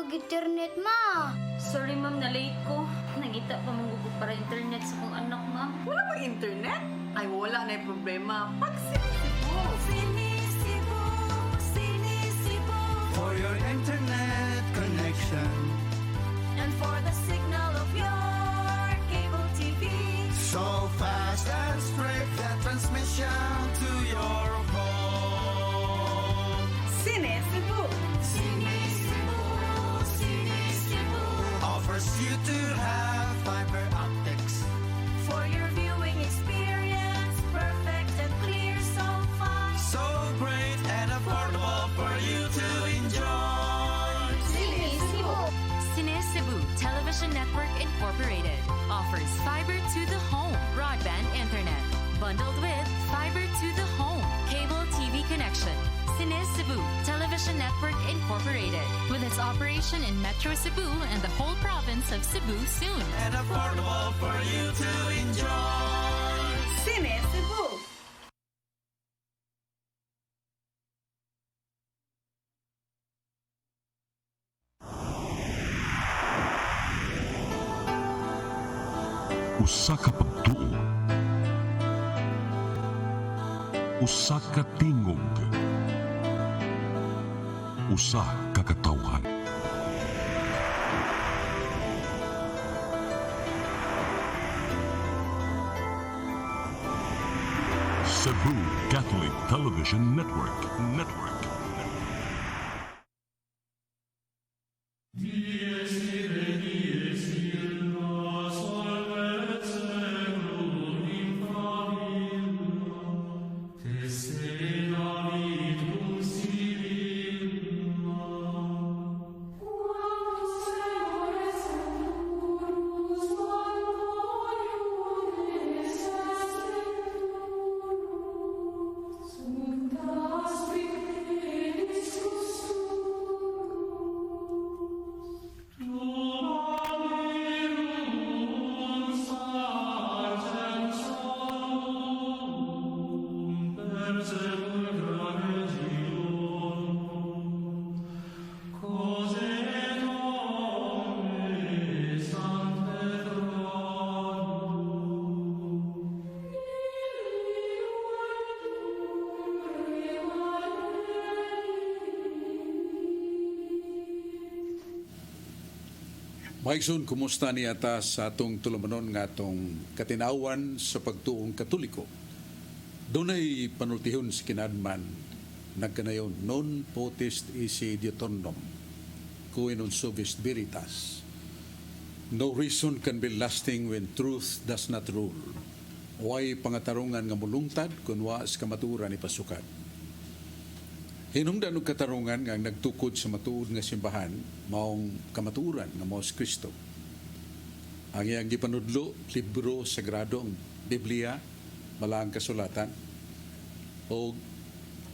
mag-internet, ma. Sorry ma'am, na late ko. Nangita pa manggugog para internet sa kong anak ma'am. Wala bang internet? Ay, wala na yung problema. Pag Sinisibo. For your internet connection. And for the signal of your cable TV. So fast and straight the transmission to your home. Sinisibo. Offers you to have fiber optics. For your viewing experience, perfect and clear, so fast. So great and affordable for you to enjoy. Cine Cebu Television Network Incorporated offers fiber to the home broadband internet bundled with fiber to the home cable TV connection. Cine Cebu Television Network Incorporated with its operation in Metro Cebu and the whole province of Cebu soon. And affordable for you to enjoy. Sinisibo. Usa ka pagtuo, usa ka tingog, usa ka katawhan. Cebu Catholic Television Network. Maigsoon, kumusta niya ta sa atong tulumanon nga atong katinawan sa pagtuong Katoliko? Dunay panultihon sa kinadman nagkanayon non potest isi diuturnum cui non subis veritas. No reason can be lasting when truth does not rule. Way pangatarungan nga mulungtad kun waas kamaturan ni pasukat. Hinungdan og katarungan nga nagtukod sa matuod nga simbahan maong kamaturan nga mao si Kristo. Ang iyang gipanudlo libro sagrado ang Biblia, malaang kasulatan o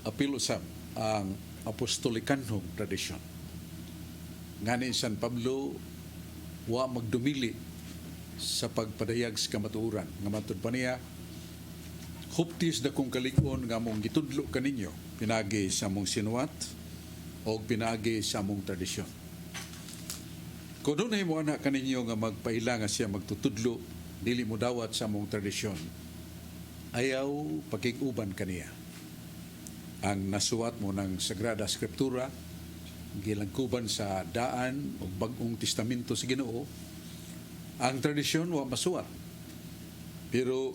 apil usab ang apostolikanhong tradisyon. Ngani San Pablo wa magdumili sa pagpadayag sa kamatuoran nga matud pa niya huptis da kong kalig-on nga mong gitudlo kaninyo pinagi sa mong sinuwat o pinagi sa mong tradisyon. Kung doon mo anak kaninyo nga magpaila nga siya magtutudlo dili mo dawat sa mong tradisyon, ayaw pakig-uban kaniya. Ang nasuwat mo ng Sagrada Escritura gilangkuban sa daan o bagong testamento sa Ginoo, ang tradisyon wa masuwat pero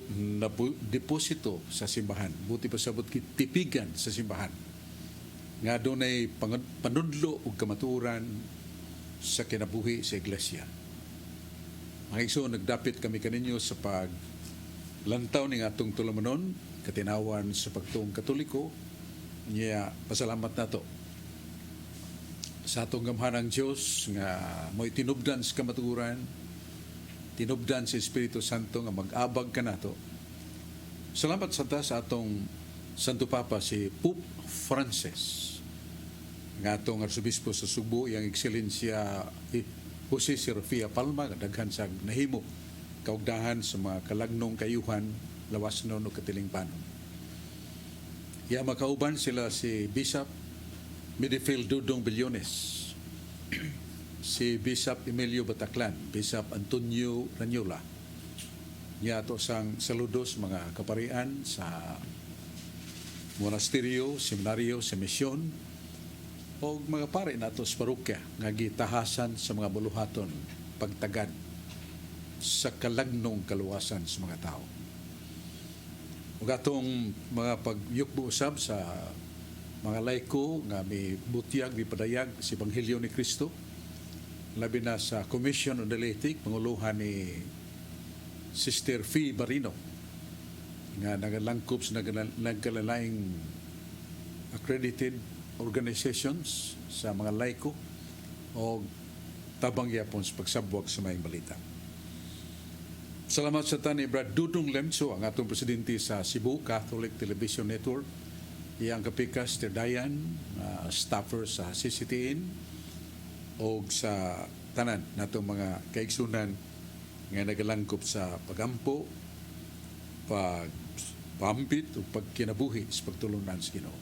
deposito sa simbahan, buti pa sabot tipigan sa simbahan nga doon ay panudlo o kamaturan sa kinabuhi sa iglesia. Mga igso, nagdapit kami kaninyo sa paglantaw ng atong tulumanon, katinawan sa pagtuong Katoliko. Niya, pasalamat na to sa atong gamhanang Diyos nga mo'y tinubdan sa kamaturan, tinubdan sa Espiritu Santo nga mag-abag ka nato. Salamat sa atong Santo Papa si Pope Francis nga atong Arsobispo sa Subo, yang Ekselensya Jose Serafia Palma, daghan sa nahimo kaugdahan sa mga kalagnong kayuhan lawas noon o katilingpanon. Ya makauban sila si Bishop Midfield Dudong Bilyones si Bishop Emilio Bataclan, Bishop Antonio Ranyola. Niya ato sang saludos mga kaparian sa monasteryo, seminaryo, sa misyon, o mga pare nato sa parokya nga gitahasan sa mga buluhaton pagtagad sa kalagnong kaluwasan sa mga tao. Ug atong mga pagyukbo usab sa mga laiko nga may butyag, may padayag sa Ebanghelyo ni Kristo, labi na sa Commission on the Laity, panguluhan ni Sister Fee Barino, nga nagalangkop sa nagkalalaing accredited organizations sa mga laiko o tabang yapon sa pagsabwag sa mga balita. Salamat sa tani Brad Dudong Lemso, ang atong presidente sa Cebu Catholic Television Network, iyang kapikas Sir Dayan, staffer sa CCTN o sa tanan natong mga kaigsunan nga nagalangkop sa pagampo, pagpampit o pagkinabuhi sa pagtulunan sa Ginoo.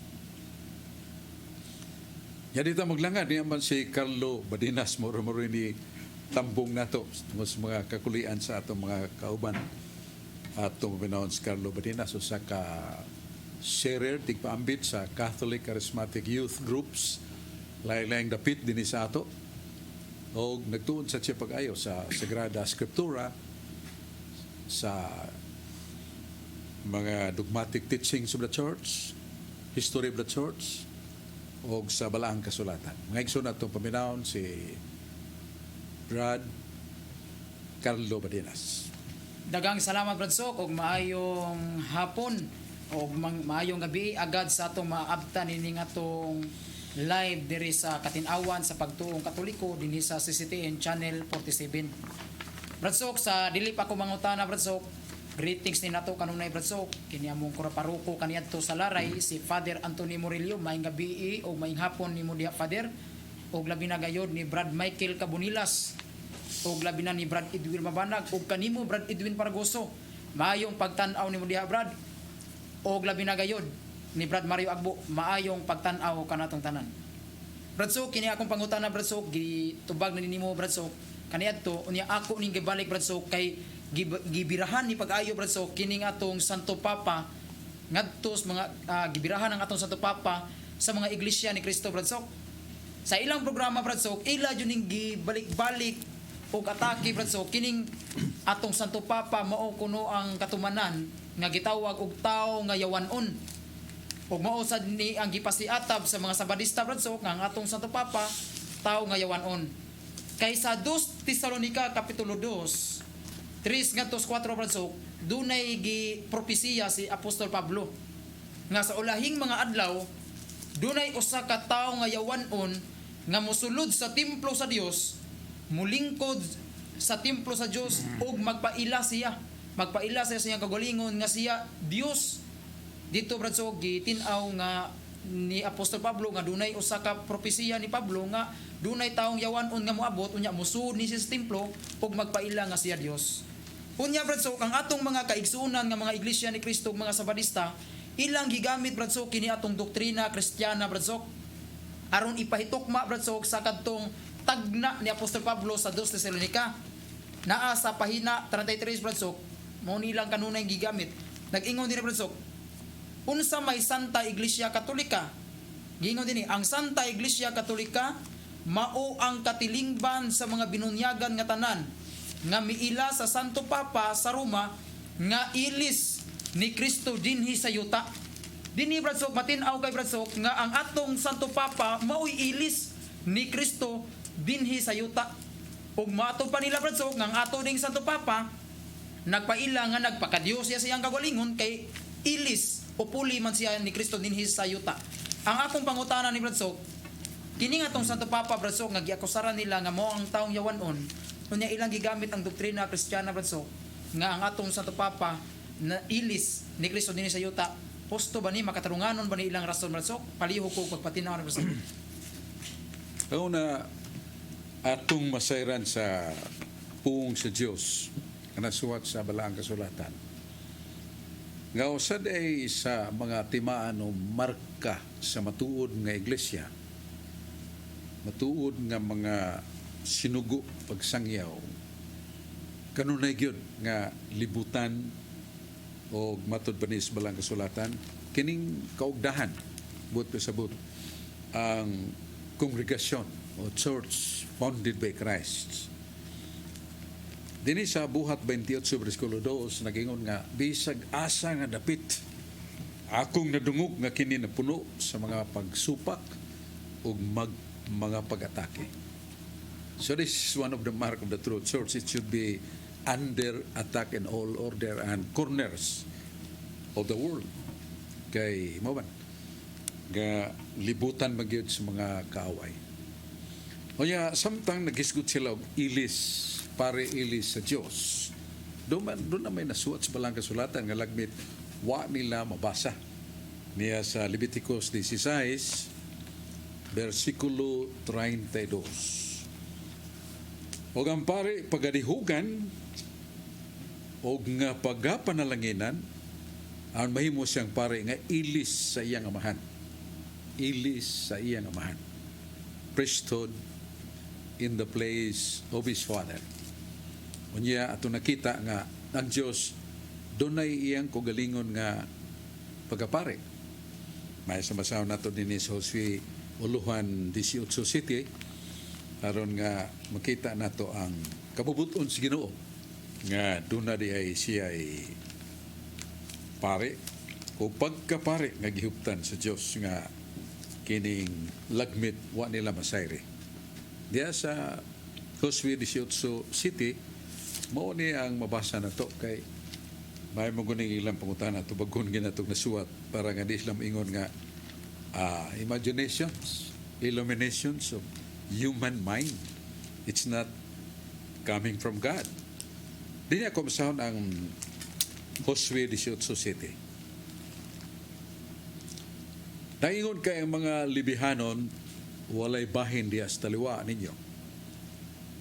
Yan dito maglangad niya man si Carlo Badinas, moro ni tambong nato sa mga kakulian sa atong mga kauban. Atong pinahon si Carlo Badinas, usa ka sharer, tigpaambit sa Catholic Charismatic Youth Groups, lain-laing dapit din sa ato. O nagtuon sa siya pag-ayo sa Sagrada Scriptura, sa mga dogmatic teachings of the church, history of the church, o sa balaang kasulatan. Mga igsoon na itong paminahon si Brad Carlo Badinas. Dagang salamat Brad Sok og maayong hapon o maayong gabi agad sa atong maabtan ini nga atong live diri sa Katinawan sa Pagtuong Katoliko dinhi sa CCTN Channel 47. Brad Sok, sa dili pa ko mangutana Brad Sok, greetings ni nato kanunay Brad Sok, kini among kuraparuko kaniadto sa Laray si Father Anthony Murillo, maayong gabi o maayong hapon nimo diha Father, og labi na gayod ni Brad Michael Cabunilas, og labi na ni Brad Edwin Mabanag, og kanimo Brad Edwin Paragoso, maayong pagtan-aw nimo diha Brad, og labi na gayod ni Brad Mario Agbo, maayong pagtan-aw kanatong tanan. Brad Sok, kini akong pangutana Brad Sok, gitubag na nimo Brad Sok, kaniadto unya ako ning gibalik Brad Sok kay gibirahan ni pag-ayo Brad Sok kining atong Santo Papa ngadto sa mga gibirahan ang atong Santo Papa sa mga iglesia ni Kristo Brad Sok. Sa ilang programa Brad Sok, ila jud ning gibalik-balik og atake Brad Sok kining atong Santo Papa mao kuno ang katumanan nga gitawag og tao nga yawanon. Ug mao sad ni ang gipasiatab sa mga Sabadista Brad Sok nga ang atong Santo Papa tao nga yawanon. Kay sa 2 Tesalonica Kapitulo 2 3 ngadto 4 Brad Sok, dunay gipropesiya si Apostol Pablo nga sa ulahing mga adlaw dunay usa ka tawo nga yawanon nga mosulod sa templo sa Dios, mulingkod sa templo sa Dios ug magpaila siya sa iyang kagalingon nga siya Dios. Dito Brad Sok gitin-aw nga ni Apostol Pablo nga dunay usa ka propesiya ni Pablo nga dunay taong yawanon nga moabot unya musud ni sa templo ug magpaila nga siya Dios. Unya Brad Sok, ang atong mga kaigsuonan nga mga iglesia ni Kristo ug mga Sabadista, ilang gigamit Brad Sok kini atong doktrina Kristiyana Brad Sok aron ipahitukma Brad Sok sa kadtong tagna ni Apostol Pablo sa 2 Tesalonica. Naa sa pahina 33 Brad Sok, mao nilang kanunay gigamit. Nag-ingon din Brad Sok, unsa may Santa Iglesia Katolika? Gingon din ang Santa Iglesia Katolika mao ang katilingban sa mga binunyagan nga tanan nga miila sa Santo Papa sa Roma nga ilis ni Kristo dinhi sa yuta. Dinhi Brad Sok, matin-aw kay Brad Sok nga ang atong Santo Papa mao'y ilis ni Kristo dinhi sa yuta. Ug maato pa nila Brad Sok nga ang ato ding Santo Papa nagpaila nga nagpakadiyos siya siyang kagalingon kay ilis o puli man siya ni Kristo dinhi sa yuta. Ang akong pangutana ni Brad Sok, kini nga tong Santo Papa Brad Sok nga giakusaran nila nga mao ang taong yawanon, unya ilang gigamit ang doktrina Kristiyana Brad Sok nga ang atong Santo Papa na ilis ni Kristo dinhi sa yuta. Posto ba ni makatarunganon ba ni ilang rason Brad Sok? Palihog ko pagpatinaw Brad Sok. Ang una, atong masayran sa puong sa Diyos na nasuwat sa balaang kasulatan. Nga usad ay sa mga timaan o marka sa matuod nga iglesia, matuod nga mga sinugo pagsangyaw kanunay gyud nga libutan o matud pa ni sa balang kasulatan kining kaugdahan buot pa sabot ang kongregasyon o church founded by Christ. Dini sa buhat 28 versikulo 2 nagingon nga bisag asa nga dapit akong nadungog nga kini napuno sa mga pagsupak ug mga pag-atake. So this is one of the mark of the true church. It should be under attack in all order and corners of the world. Kay mo man nga libutan magyud sa mga kaaway. Kaya samtang nagisgot sila og ilis, pare ilis sa Dios. Doon na may nasuot sa balang kasulatan nga lagmit wa nila mabasa. Niya sa Leviticus 16 versikulo 32. Og ang pare pagadihugan og nga pagapanalanginan ang mahimo siyang pare nga ilis sa iyang amahan. Ilis sa iyang amahan. Priesthood in the place of his father. Unya ato nakita nga ang Dios dunay iyang kogalingon nga pagapare. May samasaw nato din sa Josue Uluhan 18 City aron nga makita nato ang kabubuton sa Ginoo nga duna di ay siya ay pare o pagkapare nga gihuptan sa Dios nga kining lagmit wa nila masayre. Diya sa Josue 18 City mao ni ang mabasa nato kay may maguning ilang pangutana tubagon ginatong nasuwat para nga di sila ingon nga imaginations, illuminations of human mind. It's not coming from God. Di niya kumasahon ang Josue 18 City. Naingon kay ang mga libihanon walay bahin diya sa taliwa ninyo.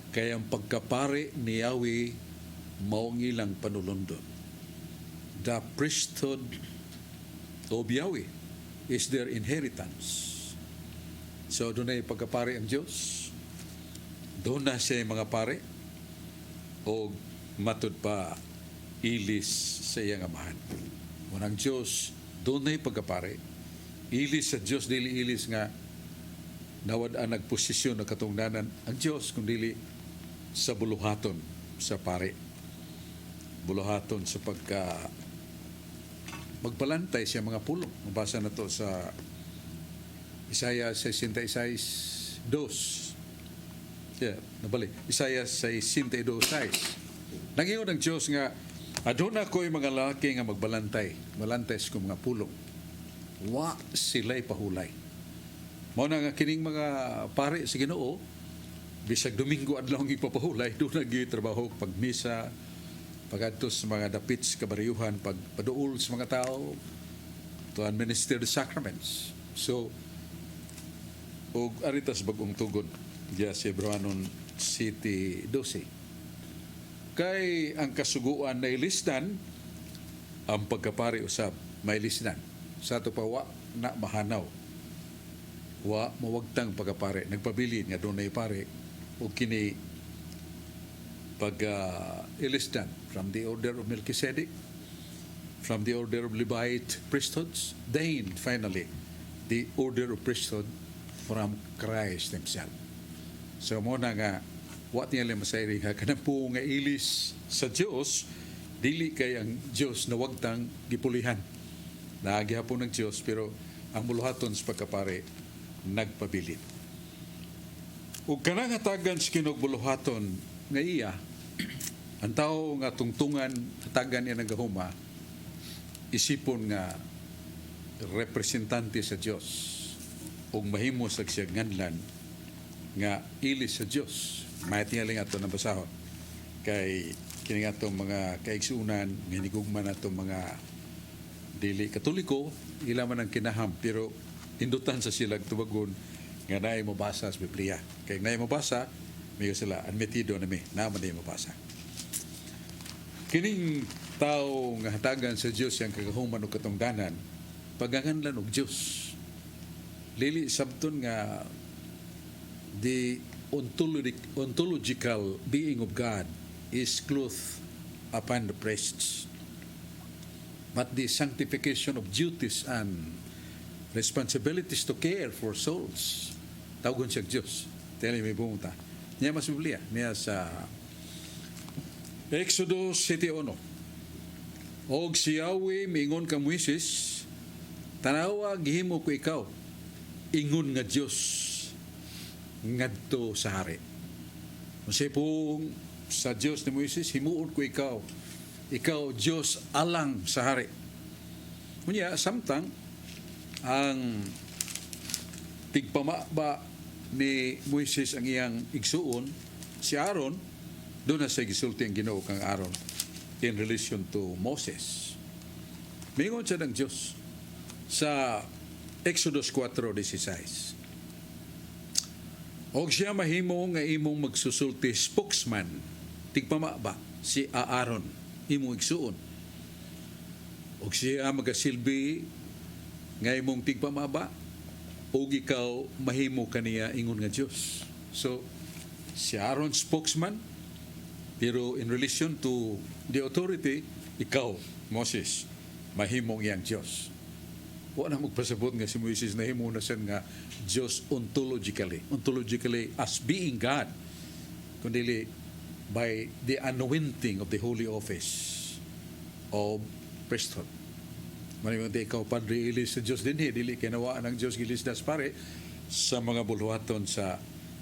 Kaya ang pagkapare ni Yahweh maong ilang panulundon. The priesthood of Yahweh is their inheritance. So doon ay pagkapare ang Diyos. Doon na siya yung mga pare o matud pa ilis sa iyang amahan. Munang Diyos, doon na yung pagkapare. Ilis sa Diyos, dili ilis nga nawad-an nagposisyon na katungdanan ang Diyos, kundi sa buluhaton sa pare. Buluhaton sa magbalantay siya mga pulong. Mabasa na to sa Isaiah 66:2. Yeah, nabalik. Isaiah 62:6. Nangingon ang Diyos nga, aduna ko'y mga lalaki nga magbalantay. Balantay sa mga pulong. Wa sila'y pahulay. Mao na nga kining mga pare sa Ginoo, bisag Domingo adlaw ang ipapahulay, doon nag-trabaho pagmisa, pagadto sa mga dapit sa kabarayuhan, pagpaduol sa mga tao to administer the sacraments. So, og aritas bagong tugon diya sa Hebreanon City 12. Kay ang kasuguan na ilisdan, ang pagkapari usab may ilisdan. Sa ito pa wa na mahanaw. Wa mawagtang pagkapare. Nagpabilin nga doon na pare o kini ilisdan from the order of Melchizedek, from the order of Levite priesthoods, then finally the order of priesthood from Christ himself. So mo na nga what niya lang masayri nga kanampo nga ilis sa Dios dili kay ang Dios na wagtang gipulihan. Naagihapon ng Dios pero ang muluhaton sa pagkapare nagpabilin. Ug kanang hatagan sa kinugbuluhaton nga iya ang tao nga tungtungan hatagan niya ng gahuma isipon nga representante sa Dios ug mahimo sa siya nganlan nga ilis sa Dios. Matingaling ato na basahon kay kining atong mga kaigsuunan minigugman atong mga dili katoliko ila man ang kinaham pero indutan sa silang tubagon nga naay mabasa sa Biblia. Kay naay mabasa may sila admitido na may naman naay mabasa. Kining tao nga hatagan sa Dios yang kagahuman ug katungdanan paganganlan og Dios. Lili sabton nga di ontological being of God is clothed upon the priests. But the sanctification of duties and responsibilities to care for souls, tawgon siya Diyos. Tali may bumunta. Niya mas Biblia. Niya sa Exodus 7:1. Og si Yahweh mingon ka Moises, tanawa gihimo ko ikaw, ingon nga Diyos ngadto sa hari. Kasi pong sa Diyos ni Moises, himuon ko ikaw, ikaw Diyos alang sa hari. Kunya, samtang ang tigpamaba ni Moises ang iyang igsuon, si Aaron, doon na sa gisulti ang Ginoo kang Aaron in relation to Moses. Mingon siya ng Diyos sa Exodus 4:16. Og siya mahimo nga imong magsusulti spokesman, tigpamaba si Aaron, imong igsuon. Og siya magasilbi nga imong tigpamaba, og ikaw mahimo kaniya ingon nga Dios. So si Aaron spokesman, pero in relation to the authority, ikaw Moses mahimong iyang Dios. Wala na magpasabot nga si Moises na himo na siya nga Diyos ontologically as being God, kundi by the anointing of the holy office of priesthood. Manimang di ikaw Padre ilis sa Diyos din, dili kinawaan ng Diyos gilis das pare sa mga buluhaton sa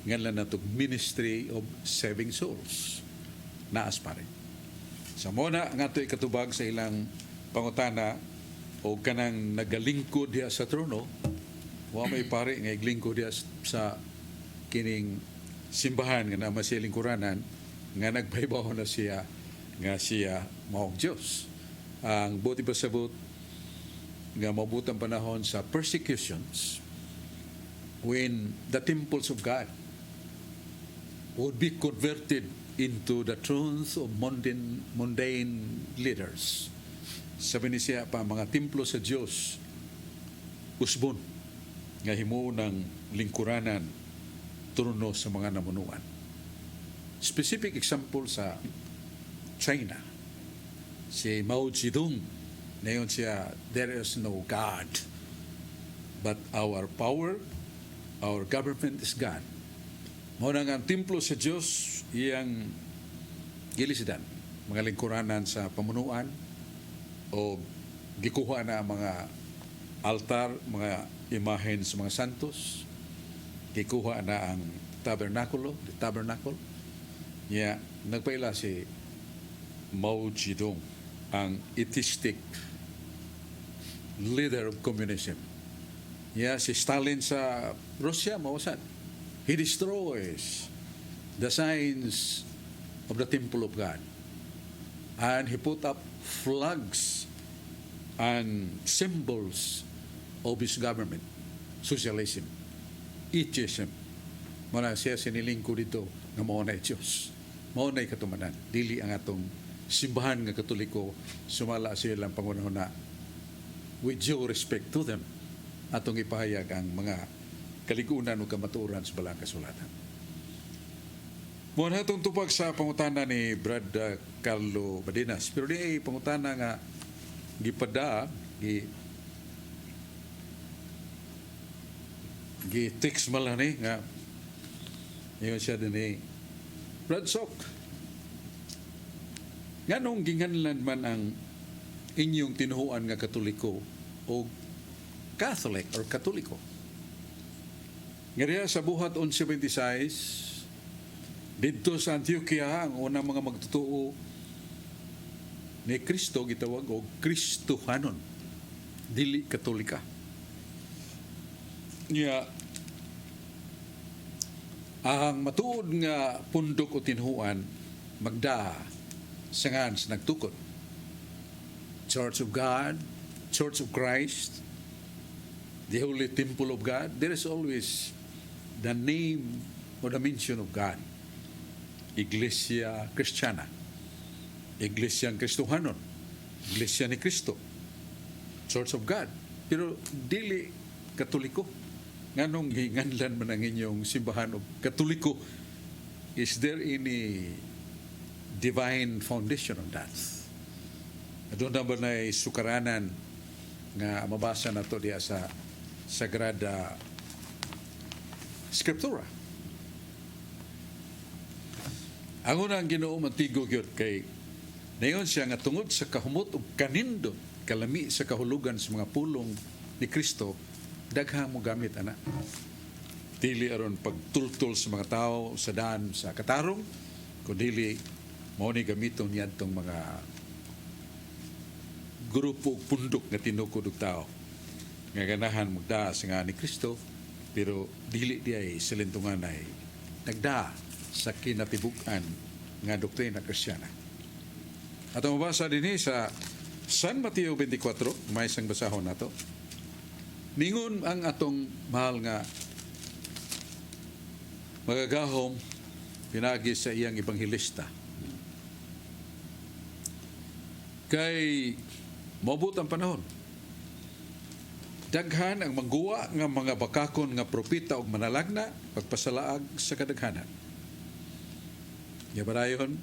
ngalan natong ministry of saving souls. Naas pare. Sa muna nga ito'y katubag sa ilang pangutana o kanang nagalingkod diya sa trono, wa may pare nga iglingkod diya sa kining simbahan nga naman siya lingkuranan nga nagpaibaw na siya nga siya maong Diyos. Ang buti pasabot nga mabutang panahon sa persecutions when the temples of God would be converted into the thrones of mundane leaders. Sabi ni siya pa, mga templo sa Diyos usbon nga himo ng lingkuranan trono sa mga namunuan. Specific example sa China, si Mao Zedong, nayon siya, there is no God, but our power, our government is God. Mao na nga ang templo sa Diyos, iyang gilisidan, mga lingkuranan sa pamunuan, o gikuha na mga altar, mga imahen sa mga santos, gikuha na ang the tabernacle. Yeah, nagpaila si Mao Zedong, ang atheistic leader of communism. Yeah, si Stalin sa Russia, mawasad. He destroys the signs of the temple of God. And he put up flags and symbols of his government. Socialism, atheism. Muna siya sinilingko dito na maunay Diyos. Maunay katumanan. Dili ang atong simbahan nga Katoliko, sumala silang pangunahon na with due respect to them, atong ipahayag ang mga kaligunan o kamaturan sa balang kasulatan. Muna itong tupag sa pangutana ni Brad Carlo Badinas. Pero di ay pangutana nga gipada, gi-text malang ni nga yun siya din eh. Brad Sok, nga nung ginganlan man ang inyong tinuhuan nga Katoliko o Catholic or Katoliko. Nga diya sa buhat 1126, dito sa Antioquia, ang unang mga magtutuo ni Kristo gitawag o Kristohanon, dili Katolika. Nga ang matuod nga pundok o tinuhuan magda sangan sa nagtukod. Church of God, Church of Christ, the Holy Temple of God, there is always the name or the mention of God. Iglesia Kristiyana, Iglesia Kristohanon, Iglesia ni Kristo, Church of God. Pero dili Katoliko. nganong ginganlan man ang inyong simbahan o Katoliko? Is there any divine foundation on that? Doon na ba na sukaranan nga mabasa na to diya sa Sagrada Scriptura? Ang unang Ginoo matigog yun kay nayon siya nga tungod sa kahumot ug kanindot kalami sa kahulugan sa mga pulong ni Kristo, daghang mo gamit ana. Dili aron pagtultol sa mga tao sa daan sa katarong, kundi mao ni gamiton niadtong mga grupo ug pundok nga tinukod og tao nga ganahan magdaas nga ni Kristo, pero dili di ay silintungan ay nagda sa kinatibuk-an nga doktrina Kristiyana. At ang mabasa din sa San Mateo 24, may isang basahon nato. Ningon ang atong mahal nga magagahom pinagi sa iyang ebanghelista. Kay mabot ang panahon. Daghan ang mangguwa nga mga bakakon nga propeta ug manalagna pagpasalaag sa kadaghanan. Yabarayon,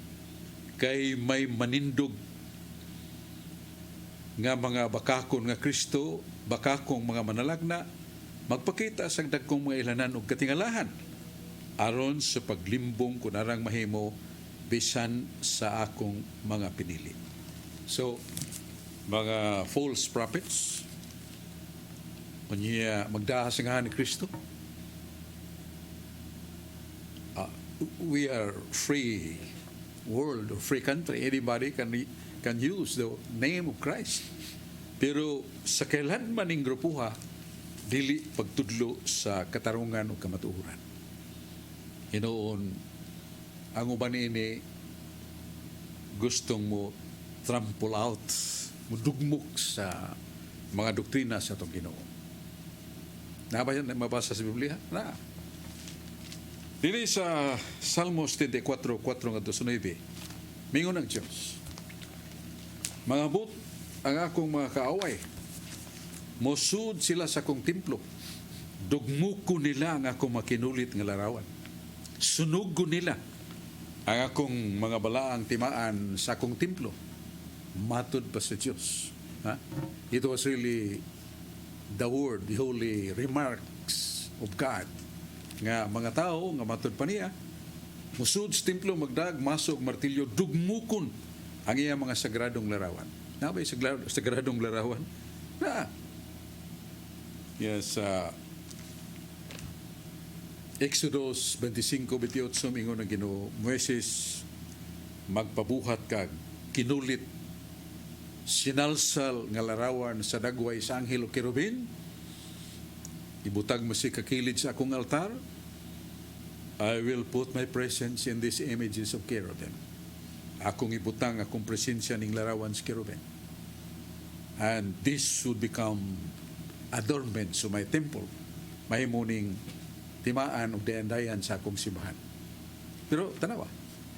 kay may manindog nga mga bakakon nga Kristo, bakakong mga manalagna, magpakita sa dagkong mga ilanan ug katingalahan aron sa paglimbong kunarang mahimo bisan sa akong mga pinili. So, mga false prophets, unya magdahas nga ni Kristo. We are free world or free country. Anybody can use the name of Christ. Pero sa kailan man ning grupuha, dili pagtudlo sa katarungan o kamatuoran. Hinoon, ang uban ini gustong mo trample out, mo dugmok sa mga doktrina sa itong Ginoo. Nabayan na mabasa sa Biblia? Na. Dili sa Salmos 34:4-9, mingon ang Diyos, mga but ang akong mga kaaway, mosud sila sa akong templo, dugmuko nila ang akong makinulit nga larawan, sunugo nila ang akong mga balaang timaan sa akong templo, matod pa sa Diyos. Ha? It was really the word, the holy remarks of God, nga mga tao nga matod pa niya, musud sa templo, magdag, masog, martilyo, dugmukon ang iyang mga sagradong larawan. Nabay sagradong larawan? Na. Yes, Exodus 25:28, mingon na Ginoo, Moises, magpabuhat kag kinulit sinalsal nga larawan sa dagway sa anghel o kerubin, ibutag mo si kakilid sa akong altar, I will put my presence in these images of cherubim. Akong ibutang akong presensya ning larawan sa kerubin. And this should become adornments of my temple. Mahimuning timaan o dayan-dayan sa akong simbahan. Pero tanawa,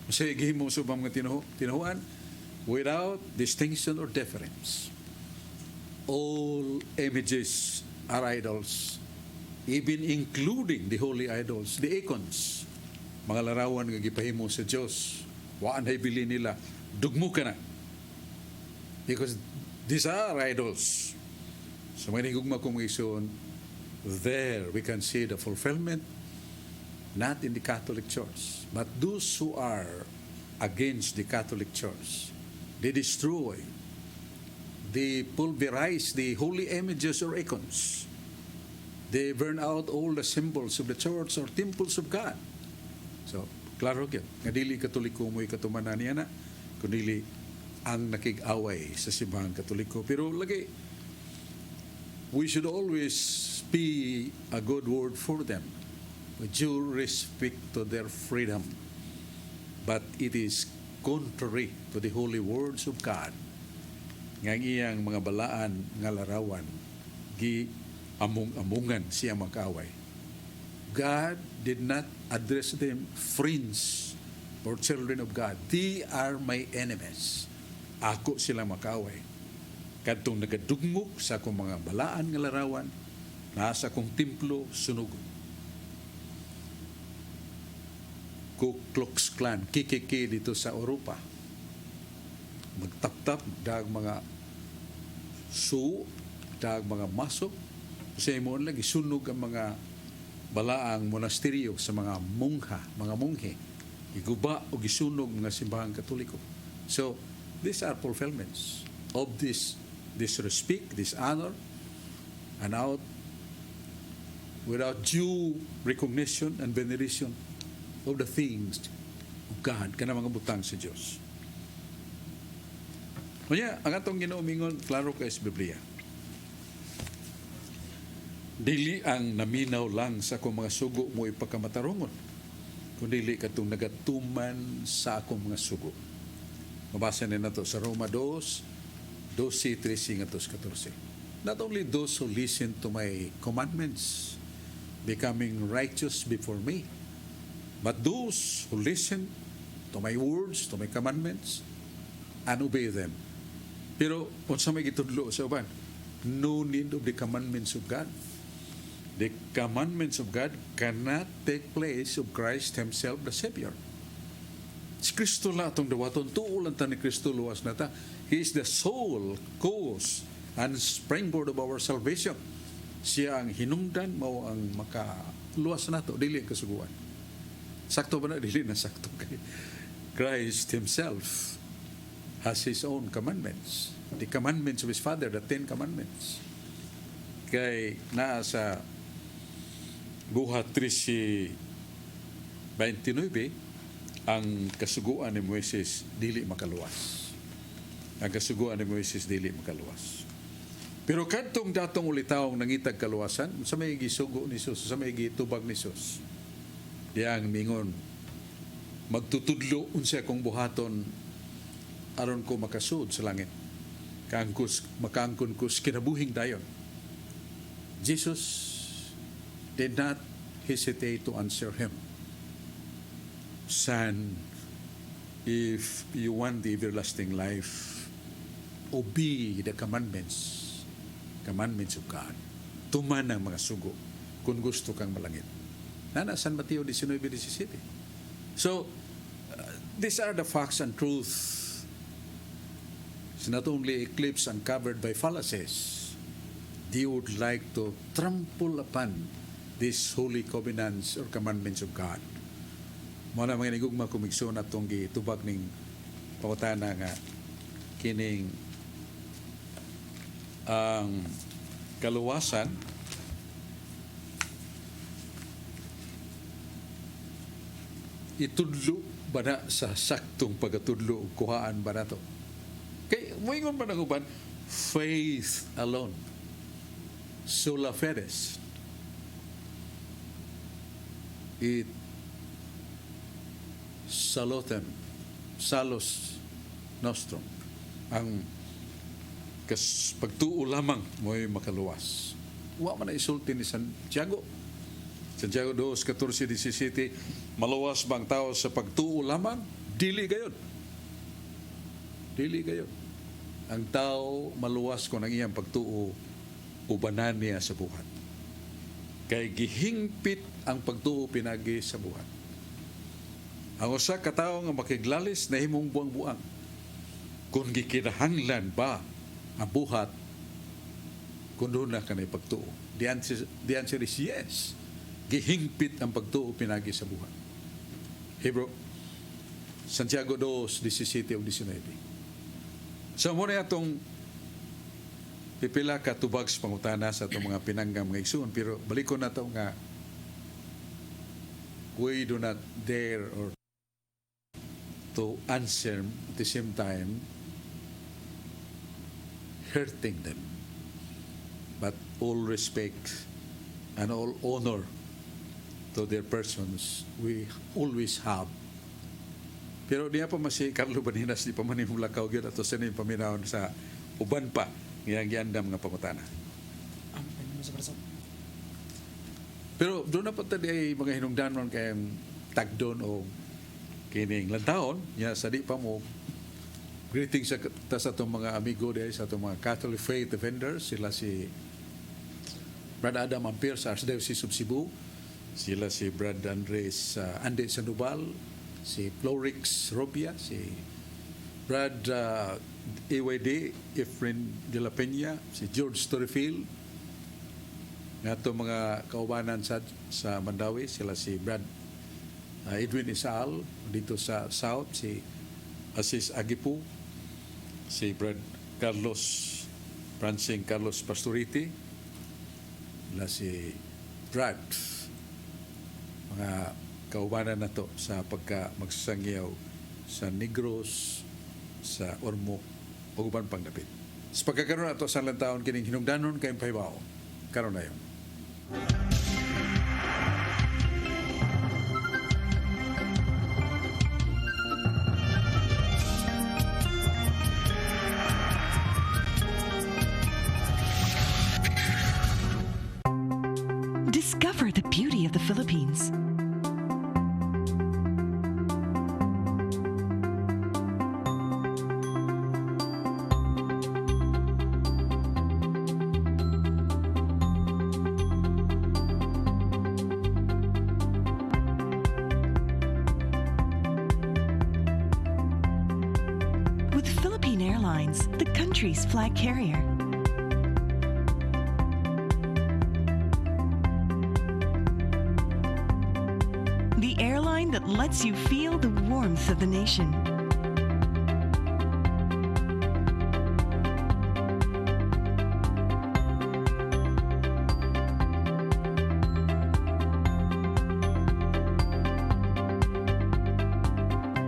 masaya gihimo sa mga tinuhuan, without distinction or deference. All images are idols, even including the holy idols, the icons, mga larawan nga gipahimo sa Dios. Waan ay bili nila, dugmo ka na. Because these are idols. So may nigugma kong ison, there we can see the fulfillment, not in the Catholic Church, but those who are against the Catholic Church. They destroy, they pulverize the holy images or icons. They burn out all the symbols of the church or temples of God. So, klaro kaya, nga dili Katoliko mo'y katumanan niya na, kundi ang nakig-away sa simbahang Katoliko. Pero lagi, we should always be a good word for them with due respect to their freedom. But it is contrary to the holy words of God nga iyang mga balaan nga larawan gi among-amungan siya magkaway. God did not address them friends or children of God. They are my enemies. Ako sila makaway. Kadtong nagadugmok sa akong mga balaan nga larawan, nasa kong templo, sunog. Ku Klux Klan, KKK dito sa Europa. Magtap-tap, dag mga dag mga masok. Sa imo lagi sunog ang mga balaang monasteryo sa mga mga monghe. Iguba o gisunog mga simbahang Katoliko. So, these are fulfillments of this respect, this honor, and without due recognition and veneration of the things of God, kana mga butang sa Diyos. Kanya, ang atong ginaumingon, klaro kay sa Biblia. Dili ang naminaw lang sa akong mga sugo mo ipagkamatarongon, kundi katong nagatuman sa akong mga sugo. Mabasa na to sa Roma 2, 12:13-14. Not only those who listen to my commandments, becoming righteous before me, but those who listen to my words, to my commandments, and obey them. Pero, kung sa may gitudlo sa uban, no need of the commandments of God. The commandments of God cannot take place of Christ Himself, the Savior. Si Kristo la itong dawaton, tuulan ta ni Kristo luwas na ta. He is the sole cause and springboard of our salvation. Siya ang hinungdan, mao ang makaluwas na ito, dili ang kasuguan. Sakto ba na? Dili na sakto kay Christ Himself has His own commandments. The commandments of His Father, the 10 commandments. Kay naa sa Buhat 13:29, ang kasuguan ni Moises dili makaluwas. Ang kasuguan ni Moises dili makaluwas. Pero kadtong datong ulitawong nangitag kaluwasan, sa may gisugo ni Jesus, sa may gitubag ni Jesus, diyang mingon, magtutudlo unsa akong buhaton aron ko makasud sa langit. Makaangkon ko kinabuhing dayon. Jesus did not hesitate to answer him. Son, if you want the everlasting life, obey the commandments of God. Tuman ang mga sugo kung gusto kang malangit. Nana, San Mateo 19:17. So, these are the facts and truth. It's not only eclipsed and covered by fallacies. They would like to trample upon these holy covenants or commandments of God. Muna mga nigugma kumigso na itong gitubag ning pangutana nga kining ang kaluwasan itudlo ba na sa saktong pagkatudlo o kuhaan ba na ito? Kaya moingon ba na faith alone, sola fides, it salos nostrum, ang pagtuo lamang mo'y makaluwas. Wa man na isulti ni Santiago 2:14-17, maluwas bang tao sa pagtuo lamang? Dili gayon. Ang tao maluwas kung ang iyang pagtuo ubanan niya sa buhat. Kay gihingpit ang pagtuo pinagi sa buhat. Ang usa ka tawo nga makiglalis na himong buang-buang. Kung gikinahanglan ba ang buhat, kung doon na kanay pagtuo. The answer is yes. Gihingpit ang pagtuo pinagi sa buhat. Hebro, Santiago 2:17-19. So muna itong pipila ka tubags pangutana sa itong mga pinanggam nga igsoon, pero balikon na ito nga we do not dare or to answer at the same time hurting them, but all respect and all honor to their persons we always have. Pero diya pa si Carlo Baninas di pa man yung lakaw yun at sa yung paminahon sa uban pa ngayang giandam nga pangutana. Pero doon na pa tadi ay mga hinungdanon kayang tagdon o kining lantahon niya sa di pa mo greetings sa itong mga amigo dahil sa itong mga Catholic faith defenders, sila si Brad Adam Ampere sa Archdiocese of Cebu, sila si Brad Andres Ande Sandoval, si Florix Robia, si Brad AYD Efren de la Peña, si George Torrefield, nga ito mga kaubanan sa Mandawi, sila si Brad Edwin Isal, dito sa South, si Asis Agipu, si Brad Francing Carlos Pastoriti, sila si Brad, mga kaubanan na to sa magsasangyaw sa Negros, sa Ormoc, o uban pang dapit. Sa pagkakaroon na to sa lantaon kining hinungdanon kayong pahibaw, karon na yun. Discover the beauty of the Philippines. With Philippine Airlines, the country's flag carrier. The airline that lets you feel the warmth of the nation.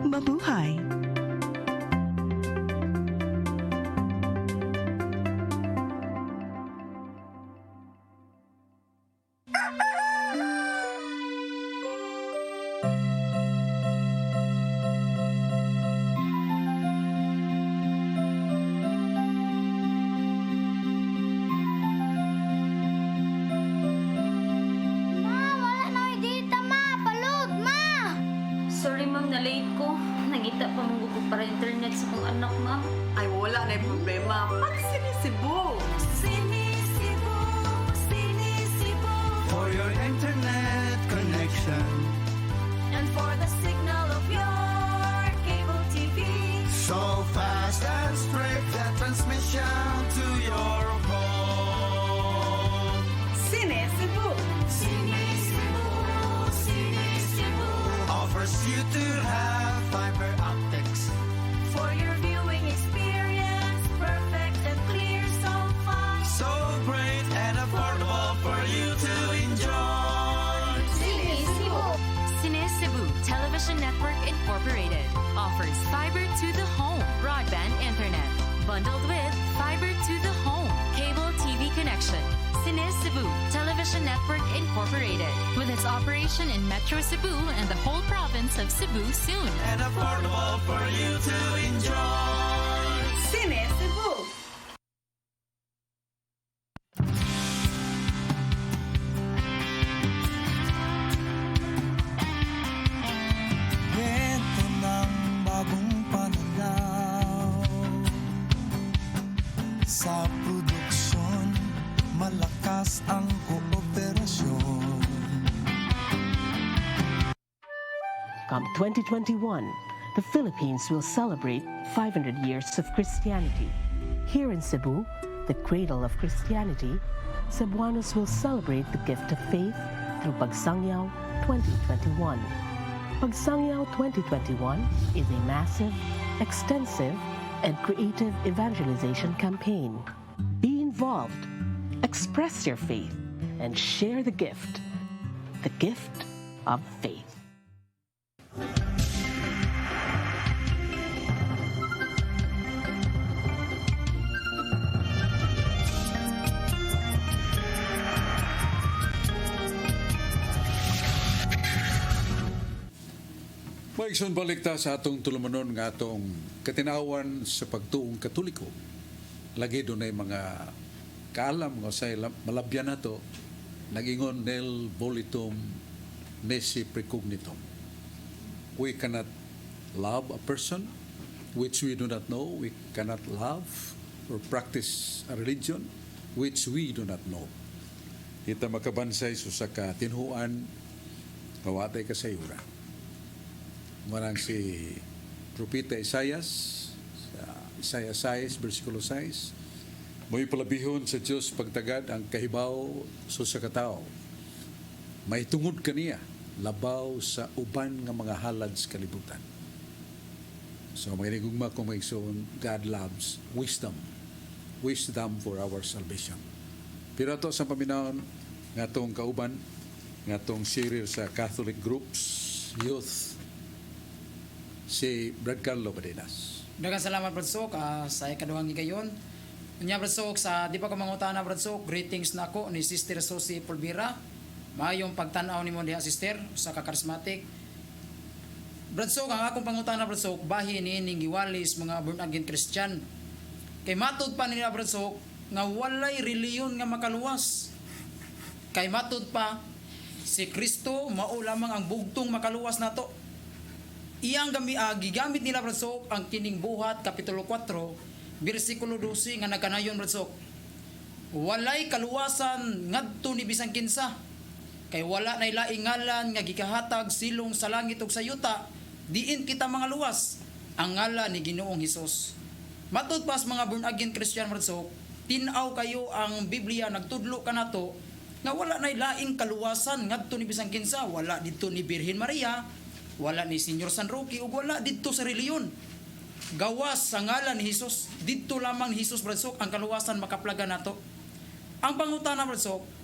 Mabuhay! Ma, wala na yung data, ma. Palud, ma. Sorry ma'am, na late ko. Nangita pa mong gugog para internet sa kong anak, ma'am. Ay, wala na yung problema. Pag sinisibo. Sinisibo, sinisibo. For your internet connection. And for the signal of your cable TV. So fast and straight that transmission to your home. Sinisibo. Sinisibo, sinisibo. Offers you to have fiber optics. For your viewing experience, perfect and clear so far. So great and affordable for you to enjoy. Sinisibo. Cine Cebu Television Network Incorporated offers fiber to the home broadband internet bundled with fiber to the home cable TV connection. Cine Cebu Television Network Incorporated with its operation in Metro Cebu and the whole province of Cebu soon. And affordable for you to enjoy. Sinisibo. Ito ng bagong pananaw sa produksyon, malakas ang kooperasyon. Come 2021, the Philippines will celebrate 500 years of Christianity. Here in Cebu, the cradle of Christianity, Cebuanos will celebrate the gift of faith through Pagsangyaw 2021. Pagsangyaw 2021 is a massive, extensive, and creative evangelization campaign. Be involved, express your faith, and share the gift of faith. Maigsoon balik ta sa atong tulumanon nga atong katinawan sa pagtuong Katoliko. Lagi doon ay mga kaalam nga sa malabyan na to, nagingon nel volitum nisi precognitum. We cannot love a person which we do not know. We cannot love or practice a religion which we do not know. kita makabansay sa ka tinhuan kawatay kasayura. Marang si Propeta Isaias sa Isaiah 6 versikulo 6, mo'y palabihon sa Diyos pagtagad ang kahibaw sa katao. May tungod kaniya labaw sa uban nga mga halad sa kalibutan. So may nagugma kung may igsoon, God loves wisdom. Wisdom for our salvation. Pero ito sa paminahon nga itong kauban, nga itong series sa Catholic groups, youth, si Brad Carlo Badenas. Daghang salamat Brad Sok sa ikaduhang higayon. Unya Brad Sok, sa di pa ko mangutana Brad Sok, greetings na ako ni Sister Susie Pulvira. Maayong pagtan-aw nimo diha sister sa ka-charismatic. Brad Sok, ang akong pangutana Brad Sok, bahin ni ning giwalis mga born again Christian. Kay matud pa nila Brad Sok nga walay reliyon nga makaluwas. Kay matud pa si Kristo mao lamang ang bugtong makaluwas nato. Iyang gigamit nila Brad Sok ang kining buhat kapitulo 4 bersikulo 12 nga nagkanayon Brad Sok. Walay kaluwasan ngadto ni bisan kinsa. Kay wala nay laing ngalan nga gikahatag silong sa langit ug sa yuta, diin kita mga luwas ang ngalan ni Ginoong Hesus. Matud pas mga born again Christian Brad Sok, tin-aw kayo ang Biblia nagtudlo kanato nga wala nay laing kaluwasan ngadto ni bisan kinsa, wala didto ni Birhen Maria, wala ni Senyor San Roque ug wala didto sa reliyon. Gawas sa ngalan ni Hesus, didto lamang ni Hesus Brad Sok ang kaluwasan makaplaga nato. Ang pangutana Brad Sok,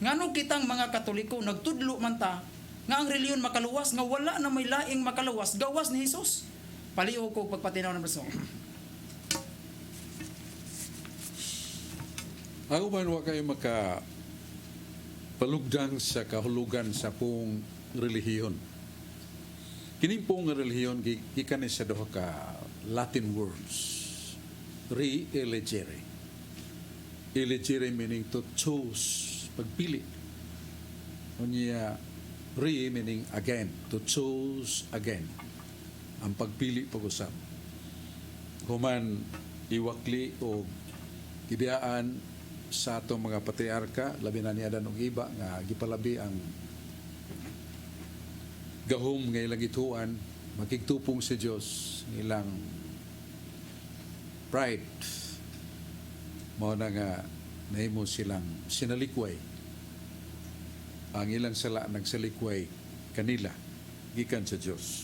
ngano kitang mga Katoliko nagtudlo man ta nga ang reliyon makaluwas nga wala na may laing makaluwas gawas ni Hesus. Paliw ko pagpatinaw ng Brad Sok. Ako man wa kayo maka palugdang sa kahulugan sa pong relihiyon. Kining pong relihiyon gikan sa duha ka Latin words. Re-elegere. Elegere meaning to choose, pagpili. Unya re meaning again, to choose again. Ang pagpili pag-usap. Human iwakli o gibiyaan sa atong mga patriarka, labi na niya og iba nga gipalabi ang gahom nga ilang ituan, makigtupong sa Dios ilang pride. Mao na nga nahimo silang sinalikway. Ang ilang sala nagsalikway kanila gikan sa Dios.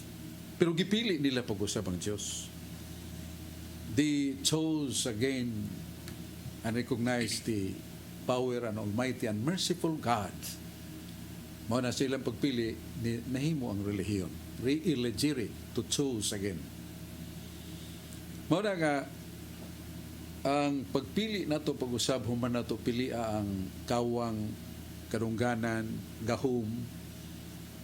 Pero gipili nila pag-usab ang Dios. They chose again and recognize the power and almighty and merciful God. Mao na silang pagpili ni nahimo ang relihiyon. Re-elegere, to choose again. Mao na nga ang pagpili nato pag-usab human nato pilia ang kawang kadungganan, gahom,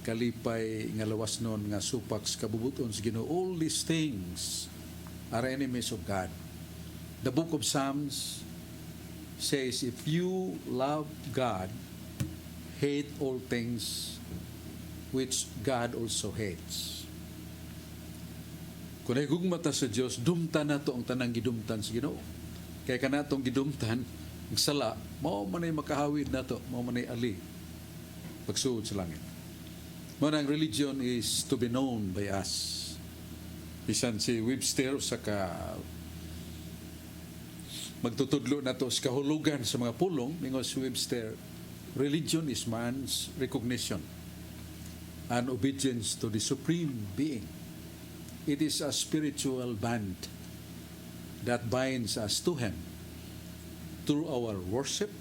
kalipay nga lawasnon nga supaks kabubuton sa Ginoo. All these things are enemies of God. The book of Psalms says, if you love God, hate all things which God also hates. Kung nahigugma ta sa Dios, dumtan nato ang tanang gidumtan sa Ginoo. Kaya kanatong gidumtan, ang sala, mao man ay makahawid nato, mao man ay ali pagsuod sa langit. Mao ang religion is to be known by us. Bisan si Webster sa ka magtutudlo nato sa kahulugan sa mga pulong, mingon si Webster, religion is man's recognition and obedience to the supreme being. It is a spiritual band that binds us to Him through our worship,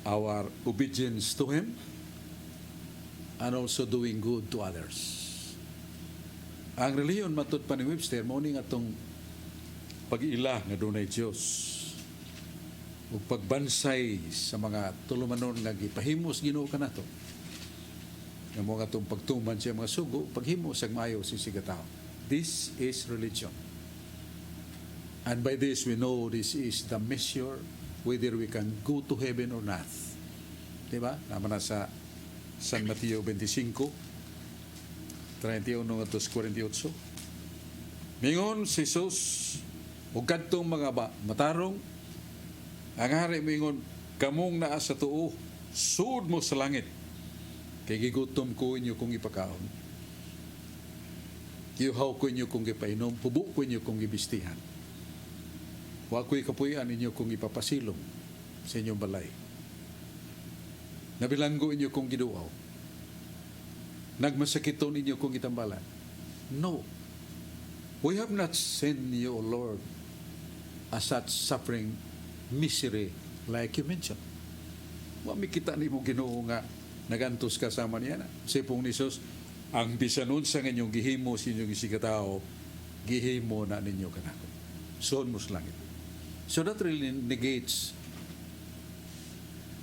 our obedience to Him, and also doing good to others. Ang reliyon matud pa ni Webster, mao ni atong pag-ila nga dunay Dios ug pagbansay sa mga tulumanon nga gipahimos Ginoo kanato. Nga mo atong pagtuman sa mga sugo, paghimo sa maayo si sigataw. This is religion. And by this we know this is the measure whether we can go to heaven or not. Diba? Naman na sa San Mateo 25, 31 hanggang 48. Mingon si Jesus, ug kadtong mga matarong, ang hari mingon, kamong naa sa tuo, sud mo sa langit. Kay gigutom ko inyo kung ipakaon. Giuhaw ko inyo kung gipainom, pubo ko inyo kung gibistihan. Wa ko'y kapuyan inyo kung ipapasilong sa inyong balay. Nabilanggo inyo kung giduaw. Nagmasakiton inyo kung itambalan. No. We have not sent you, O Lord, as such suffering, misery, like you mentioned. Wa mi kita nimo Ginoo nga nagantos ka sama niya na. Sipong ni Jesus, ang bisanon sa inyong gihimo sa inyong isikatao, gihimo na ninyo kanako. Soon mo sa langit. So that really negates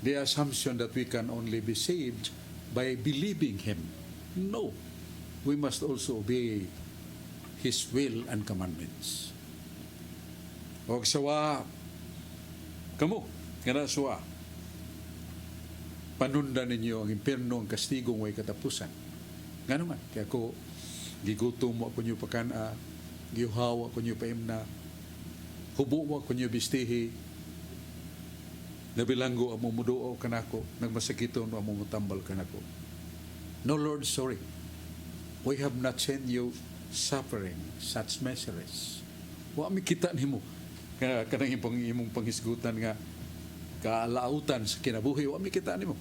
the assumption that we can only be saved by believing Him. No. We must also obey His will and commandments. Huwag sawa, kamo, kana sawa, panunda ninyo ang impyerno, ang kastigong way katapusan. Nga naman, kaya ko, gigutom mo ako nyo pakana, giuhaw ako nyo paimna, hubo mo ako nyo bistihi, nabilanggo ang mumuduo kanako, nagmasakiton ang mumutambal kanako. No, Lord, sorry. We have not sent you suffering such miseries. Wa mi kita nimo kanang imong panghisgutan nga kaalautan sa kinabuhi, wa mi kita nimo.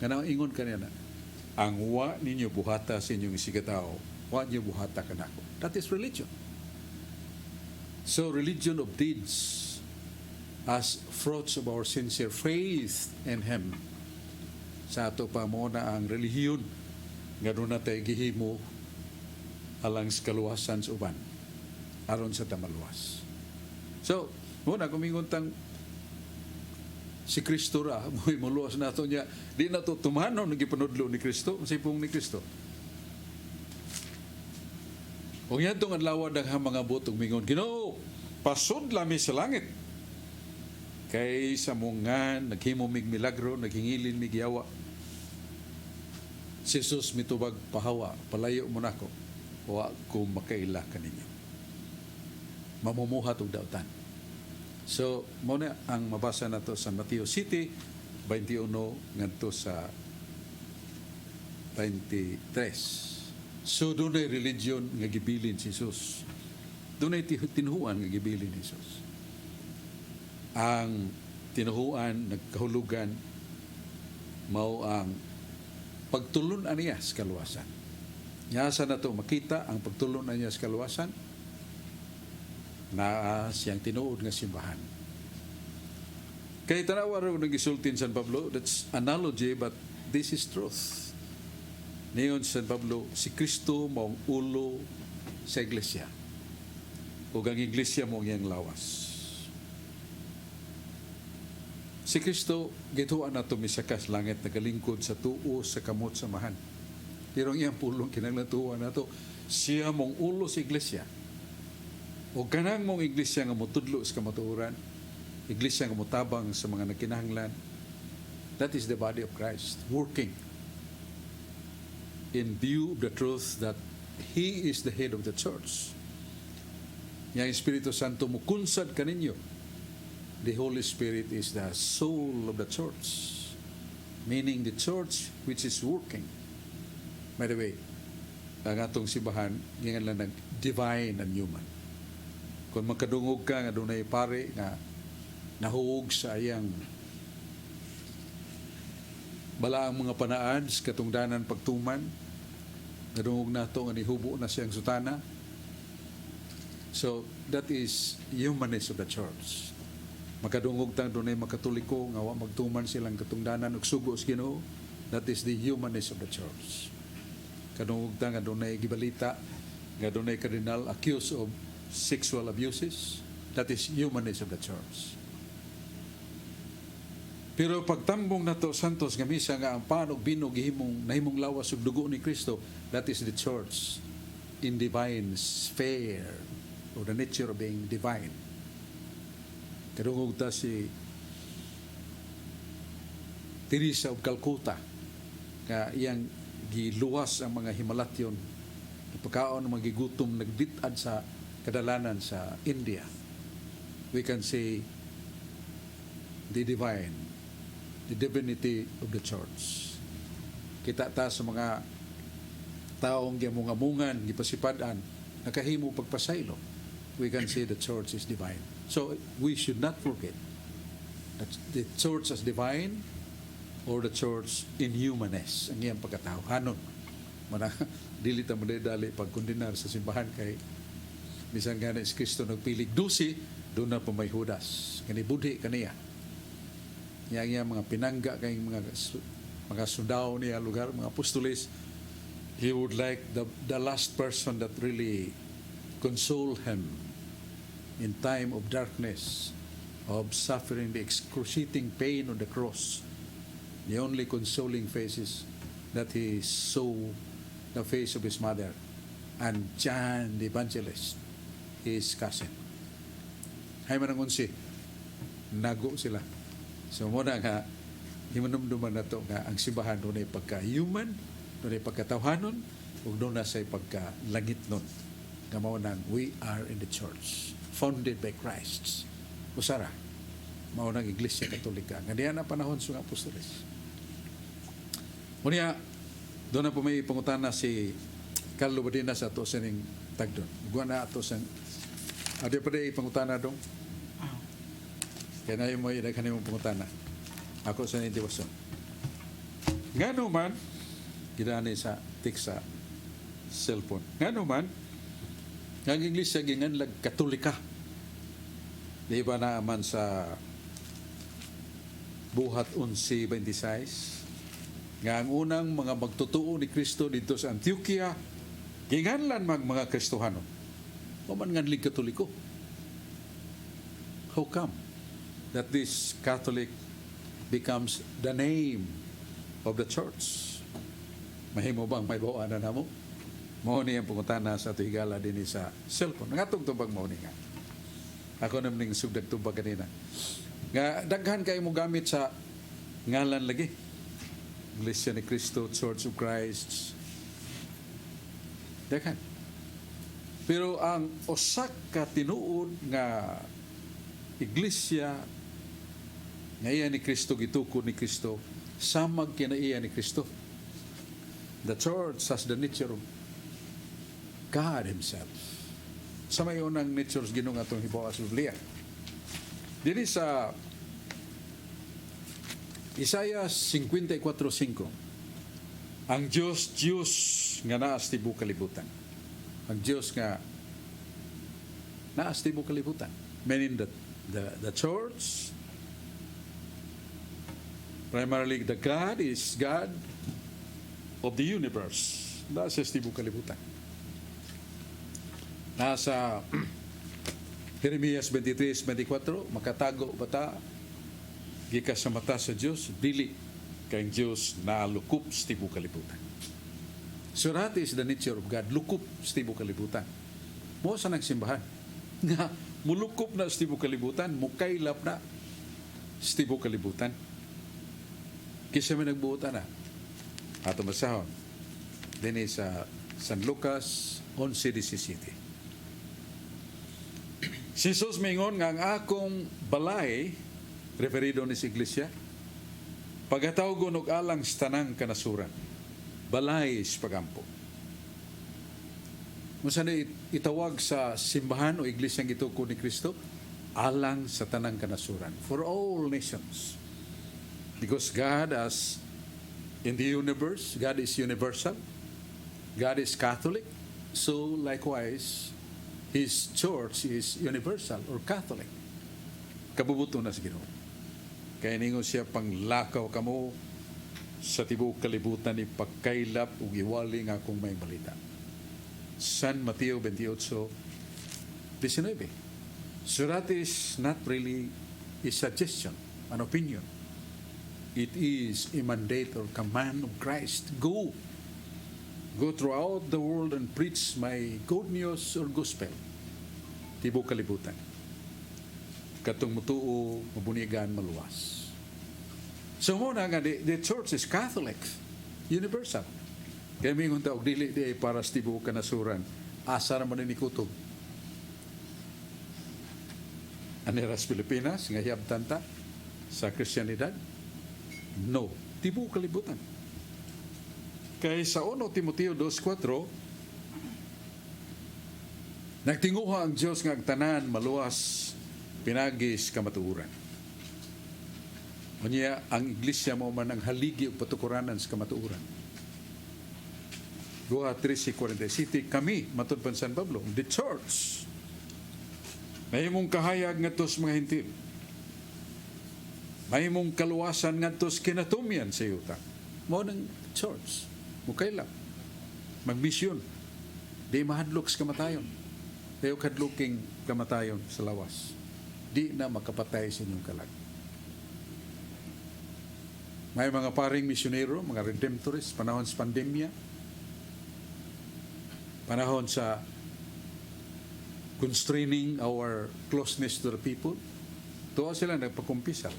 Kanang ingon kanina, ang wa ninyo buhata sa inyong isikatao, wa ninyo buhata kanako. That is religion. So religion of deeds as fruits of our sincere faith in Him. Sa ato pa mo na ang relihiyon nga doon natin gihimo alang sa kaluwasan sa uban aron sa tamaluwas. So, muna kumingon tang si Kristo ra mo'y muluwas nato niya, di na to tumanon ng gipanudlo ni Kristo, sipong ni Kristo. Kung yan itong adlaw daghang mga butong mingon, Ginoo, pasud lami sa langit. Kay sa mungan, naghimo mig milagro, naghingilin mig yawa. Si Jesus mitubag pahawa, palayo mo nako. Wa ko makaila kaninyo. Mamumuhat og dautan. So, muna ang mabasa nato sa Mateo City 21 ngadto sa 23. So, dunay religion nga gibilin si Jesus. Dunay tinuhuan nga gibilin ni Jesus. Ang tinuhuan, nagkahulugan, mao ang pagtulon aniya sa kaluwasan. Nyasa na to makita ang pagtulon aniya sa kaluwasan na siyang tinuod nga simbahan. Kaya tanawa rin nag-isultin San Pablo, that's analogy but this is truth. Niyon San Pablo, si Kristo maong ulo sa iglesia. O ang iglesia mo ang lawas. Si Kristo, gituan na tumisakas langit, nagalingkod sa tuo sa kamot samahan. Pero ang iyang pulong kinaglantuan na to, siya mong ulo sa iglesia. O kanang mong iglesia nga mutudlo sa kamatuoran, iglesia nga mutabang sa mga nagkinahanglan, that is the body of Christ, working in view of the truth that He is the head of the church. Yang Espiritu Santo mukunsad kaninyo. The Holy Spirit is the soul of the church, meaning the church which is working. By the way, ang atong simbahan, ngayon lang nag-divine and human. Kung magkadungog ka, nga doon ay pare, nga nahuog sa ayang balaang mga panaan, sa katungdanan pagtuman, nadungog na ito, nga nihubo na siyang sutana. So, that is humanness of the church. Makadungog tang doon ay makatoliko, nga magtuman silang katungdanan, ug sugo sa Ginoo. That is the humanness of the church. Kadungog tang nga doon ay gibalita, nga doon ay kardinal accused of sexual abuses. That is humanness of the church. Pero pagtambong na to Santos nga misa nga ang panog binog nahimong lawas ug dugo ni Kristo, that is the church in divine sphere, or the nature of being divine. Kadungog ta si Teresa of Calcutta nga iyang giluwas ang mga Himalatyon, pagkaon ng magigutom, nagbitad sa kadalanan sa India. We can say the divine the divinity of the church. Kita ta sa mga taong gimungamungan, gipasipadan, nakahimo pagpasaylo. We can say the church is divine. So we should not forget that the church as divine or the church in humaness. Ang iyang pagkatao. Hanon. Mana, dili ta mo dali pagkondenar sa simbahan kay bisan nga na is Kristo nagpilig 12, doon na pa may Judas. Kani budhi kaniya. Yang mga pinangga kay mga sundao niya lugar, mga apostoles, he would like the last person that really console him in time of darkness, of suffering the excruciating pain on the cross. The only consoling face is that he saw the face of his mother and John the Evangelist, his cousin. Hay manangon si nago sila. So muna nga himanumduman na to nga ang simbahan doon ay pagka-human, doon ay pagkatawhanon, ug doon na sa pagka-langit nun. Nga mao nang we are in the church, founded by Christ. Usara, mao nang Iglesia Katolika. Nga diyan na panahon sa apostoles. Unya, doon na po may pangutana si Carlo Badina sa ato sa ning tagdon. Guwan na ato sa adi pa day pangutana dong. Kaya na yung mo yung kanimong pangutana. Ako sa nitiwason. Nga naman, ginani sa tik sa cellphone. Nga naman, ang English sa ginganlag Katolika. Di ba naman sa Buhat 11:26, nga ang unang mga magtutuo ni Kristo dito sa Antioquia, ginganlan mga Kristohano. O man nganlig Katoliko. How come that this Catholic becomes the name of the church? Mahimo bang may bawaan na mo? Mao ni ang pangutana sa tigala din sa cellphone. Ngatong tubag mao ni nga. Ako naman ning sugdag tubag kanina. Nga daghan kay mo gamit sa ngalan lagi. Iglesia ni Cristo, Church of Christ. Daghan. Pero ang usak ka tinuod nga iglesia nga iya ni Kristo, gitukod ni Kristo, samag kinaiya ni Kristo. The church has the nature of God Himself. Sa may unang natures ginong atong hibawa sa Biblia. Dili sa Isaiah 54:5, ang Diyos nga naas tibuok kalibutan. Ang Diyos nga naas tibuok kalibutan. Meaning that the church, primarily the God is God of the universe. Nasa tibuok kalibutan. Nasa Jeremias 23:24, makatago bata gikas sa mata sa Diyos, dili kay Diyos na lukup sa tibuok kalibutan. So that is the nature of God, lukup sa tibuok kalibutan. Mo sa nagsimbahan nga mulukup na sa tibuok kalibutan, mukaylap na sa tibuok kalibutan. Kisa may nagbuutan na. Ato masahon. Dini sa San Lucas 11:17. Si Jesus mingon nga ang akong balay, referido ni sa iglesia, pagatawgon og alang sa tanang kanasuran. Balay sa pagampo. Musa na itawag sa simbahan o iglesyang gitukod ni Kristo, alang sa tanang kanasuran. For all nations. Because God as in the universe, God is universal. God is Catholic. So likewise, His church is universal or Catholic. Kabubuto na sa Ginoo. Kaya ningon siya panglakaw kamo sa tibuok kalibutan ni pagkaylap ug iwali nga akong may balita. San Mateo 28:19. So that is not really a suggestion, an opinion. It is a mandate or command of Christ. Go throughout the world and preach my good news or gospel. Tibuok kalibutan. Katong mutuo, mabunigan, maluwas. So muna nga, the church is Catholic, universal. Kaya mingon taog dili di para sa tibuok kanasuran. Asa naman ni kutob. Aniras Pilipinas, nga hiyabtan ta sa Kristiyanidad. No. Tibuok kalibutan. Kay sa 1 Timoteo 2:4, nagtinguha ang Diyos nga ang tanan maluwas pinagis kamatuoran. Unya ang iglesia mo man ang haligi ug patukuranan sa kamatuoran. 2:13-47 kami matud pa San Pablo, the church. Mahimong kahayag ngadto sa mga hentil. Mahimong kaluwasan ngadto sa kinatumyan sa yuta. Mao nang church. Mukaylap. Magmisyon. Di mahadlok sa kamatayon. Tayo kadluking kamatayon sa lawas. Di na makapatay sa inyong kalag. May mga paring misyonero, mga redemptorists, panahon sa pandemya, panahon sa constraining our closeness to the people, tuwa sila nagpakumpisal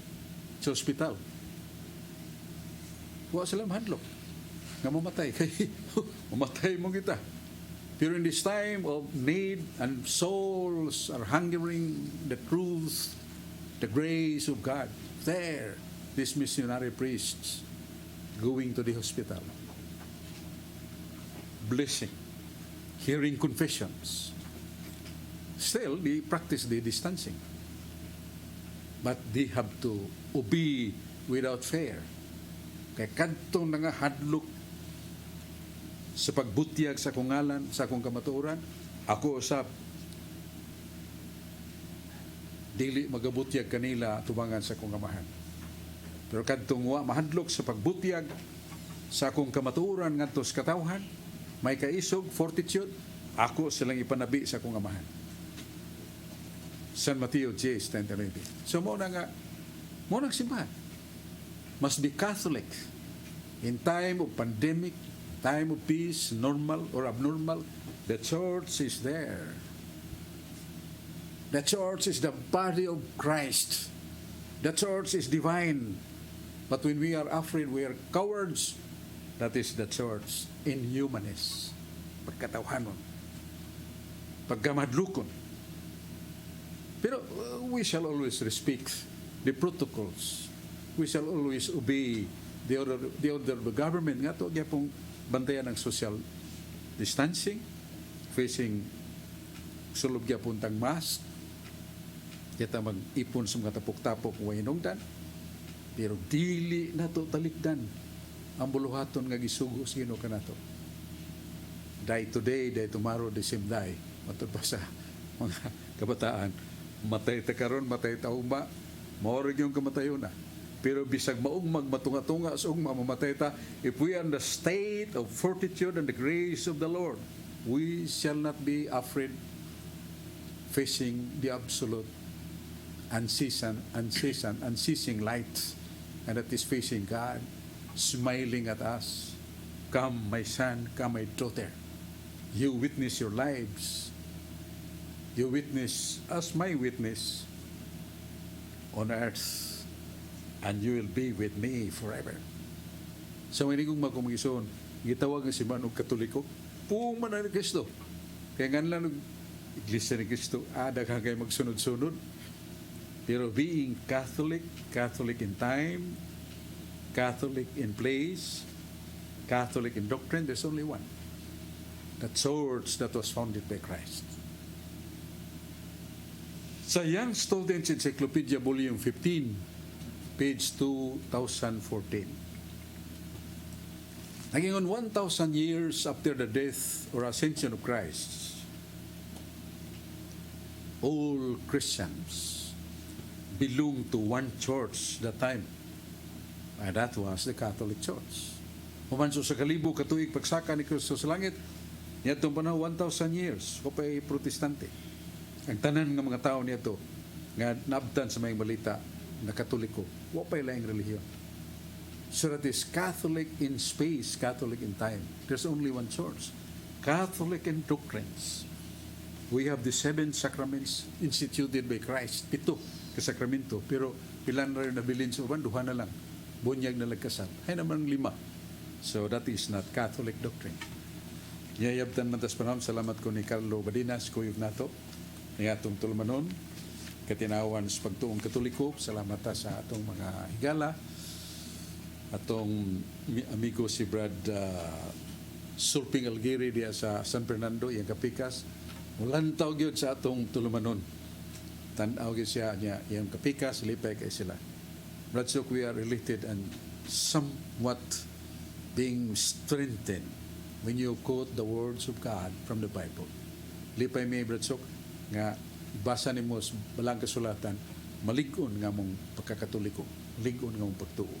sa ospital. Tuwa sila mahadlok nga mamatay. Kaya mamatay mo kita. Pero in this time of need and souls are hungering the truth, the grace of God, there, these missionary priests going to the hospital, blessing, hearing confessions. Still, they practice the distancing. But they have to obey without fear. Kaya kadtong nga hadlok sa pagbutyag sa akong ngalan, sa akong kamatuoran, ako usap dili magabutyag kanila tubangan sa akong amahan. Pero kadtong wa mahadlok sa pagbutyag sa akong kamatuoran ngadto sa katawhan, may kaisog, fortitude, ako silang ipanabi sa akong amahan. San Mateo 10:19. So mo nang simbahan must be Catholic in time of pandemic, time of peace, normal or abnormal. The church is there. The church is the body of Christ. The church is divine. But when we are afraid, we are cowards. That is the church in humanness. Pagkatawhanon. Pagkamadlukon. Pero we shall always respect the protocols. We shall always obey the order of the government. Nga to, pong bantayan ng social distancing, facing sulog gyapon tang mask, kita mag-ipon sa mga tapok-tapok wa hinungdan, pero dili nato talikdan ang buluhaton nga gisugo sino kanato. Die today, die tomorrow, the same die. Matod pa sa mga kabataan, matay ta karon, matay ta ugma, maorig yung kamatayon na. Pero bisag maong magmatunga-tunga sa ugma, mamatay ta, if we are in the state of fortitude and the grace of the Lord, we shall not be afraid facing the absolute unceasing light, and that is facing God, smiling at us. Come, my son, come, my daughter. You witness your lives. You witness as my witness on earth, and you will be with me forever. So, hindi kong magkumagison, gitawag nga si Manong Katoliko, puong man ni Kristo. Kaya nga lang, Iglesia ni Kristo, daghang kayo magsunod-sunod. Pero being Catholic, Catholic in time, Catholic in place, Catholic in doctrine, there's only one. The church that was founded by Christ. Sa Young Student's Encyclopedia Volume 15, page 2014. Naging on 1,000 years after the death or ascension of Christ, all Christians belong to one church that time. And that was the Catholic Church. Humanso sa kalibo katuig pagsaka ni Kristo sa langit, niyatong panahon 1,000 years, ko pa'y protestante. Ang tanan ng mga tao niyato nga naabtan sa mayang balita na Katoliko, wa pa'y laing relihiyon. So that is Catholic in space, Catholic in time. There's only one church. Catholic in doctrines. We have the 7 sacraments instituted by Christ. 7 ka sakramento. Pero pilan na rin nabilin sa uban, 2 na lang. Bunyag na lagkasal. Ay naman 5. So that is not Catholic doctrine. Yayabtan man tas panahon, salamat ko ni Carlo Badinas, kuyog nato. Nga atong tulmanon, katinawan sa pagtuong Katoliko, salamat sa atong mga higala. atong amigo si Brad Sulping Algiri diya sa San Fernando, iyang kapikas. Mulantaw gyud sa atong tulumanon. Tanaw gyud siya niya, iyang kapikas, lipay kay sila. Brad Sok, we are related and somewhat being strengthened when you quote the words of God from the Bible. Lipay mi, Brad Sok, nga basa ni mo balang kasulatan, malig-on nga mong pagkakatoliko, malig-on nga mong pagtuo.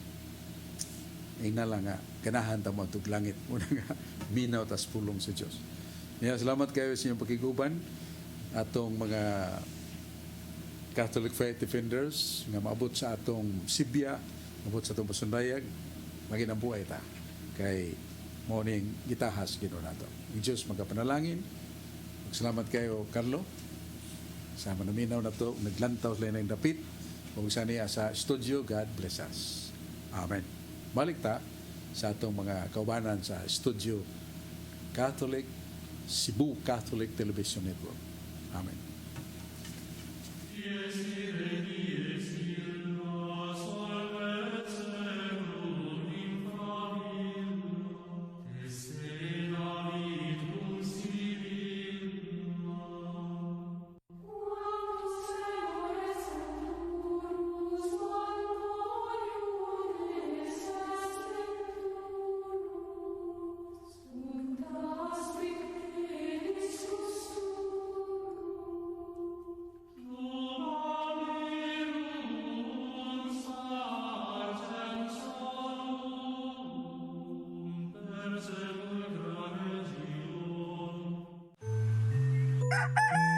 Ina lang nga, ganahan ta mo itong langit. Muna nga, minaw tas pulong sa Diyos. Kaya salamat kayo sa inyong pakiguban. Atong mga Catholic Faith Defenders, nga maabot sa atong Sibya, maabot sa atong Pasundayag, maginambuhay ta. Kay morning gitahas gino nato. Ang Diyos magapanalangin. Salamat kayo, Carlo. Sama na minaw na to, naglantaw sila ng dapit. Kung saan niya sa studio, God bless us. Amen. Balik ta sa atong mga kaubanan sa studio Catholic, Cebu Catholic Television Network. Amen. Thank you.